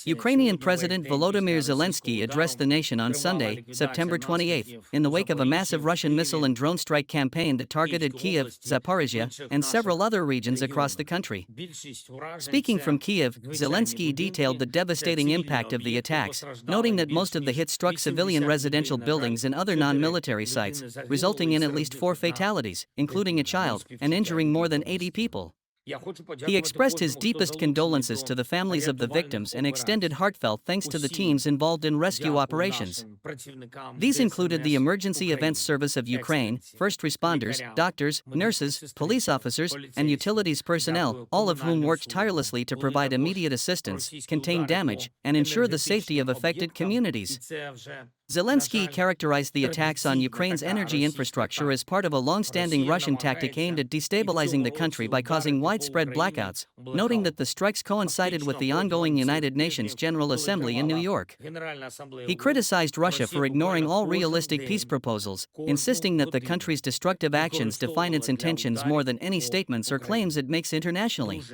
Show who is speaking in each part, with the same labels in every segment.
Speaker 1: Ukrainian President Volodymyr Zelensky addressed the nation on Sunday, September 28, in the wake of a massive Russian missile and drone strike campaign that targeted Kyiv, Zaporizhia, and several other regions across the country. Speaking from Kyiv, Zelensky detailed the devastating impact of the attacks, noting that most of the hits struck civilian residential buildings and other non-military sites, resulting in at least 4 fatalities, including a child, and injuring more than 80 people. He expressed his deepest condolences to the families of the victims and extended heartfelt thanks to the teams involved in rescue operations. These included the Emergency Events Service of Ukraine, first responders, doctors, nurses, police officers, and utilities personnel, all of whom worked tirelessly to provide immediate assistance, contain damage, and ensure the safety of affected communities. Zelensky characterized the attacks on Ukraine's energy infrastructure as part of a long-standing Russian tactic aimed at destabilizing the country by causing widespread blackouts, noting that the strikes coincided with the ongoing United Nations General Assembly in New York. He criticized Russia for ignoring all realistic peace proposals, insisting that the country's destructive actions define its intentions more than any statements or claims it makes internationally.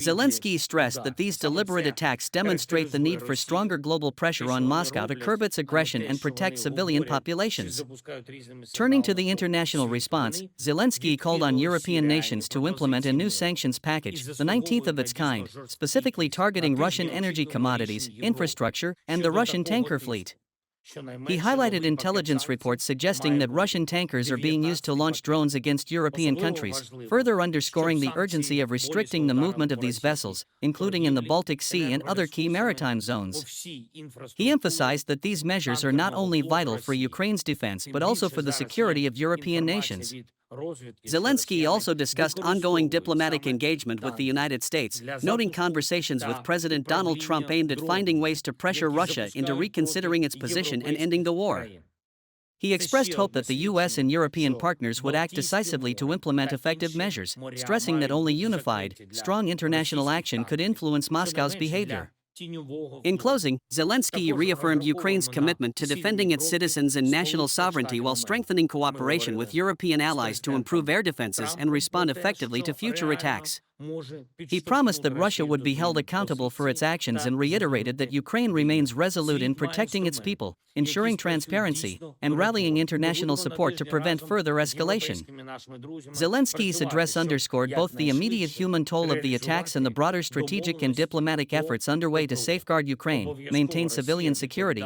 Speaker 1: Zelensky stressed that these deliberate attacks demonstrate the need for stronger global pressure on Moscow to curb its aggression and protect civilian populations. Turning to the international response, Zelensky called on European nations to implement a new sanctions package, the 19th of its kind, specifically targeting Russian energy commodities, infrastructure, and the Russian tanker fleet. He highlighted intelligence reports suggesting that Russian tankers are being used to launch drones against European countries, further underscoring the urgency of restricting the movement of these vessels, including in the Baltic Sea and other key maritime zones. He emphasized that these measures are not only vital for Ukraine's defense but also for the security of European nations. Zelensky also discussed ongoing diplomatic engagement with the United States, noting conversations with President Donald Trump aimed at finding ways to pressure Russia into reconsidering its position and ending the war. He expressed hope that the U.S. and European partners would act decisively to implement effective measures, stressing that only unified, strong international action could influence Moscow's behavior. In closing, Zelensky reaffirmed Ukraine's commitment to defending its citizens and national sovereignty while strengthening cooperation with European allies to improve air defenses and respond effectively to future attacks. He promised that Russia would be held accountable for its actions and reiterated that Ukraine remains resolute in protecting its people, ensuring transparency, and rallying international support to prevent further escalation. Zelensky's address underscored both the immediate human toll of the attacks and the broader strategic and diplomatic efforts underway to safeguard Ukraine, maintain civilian security,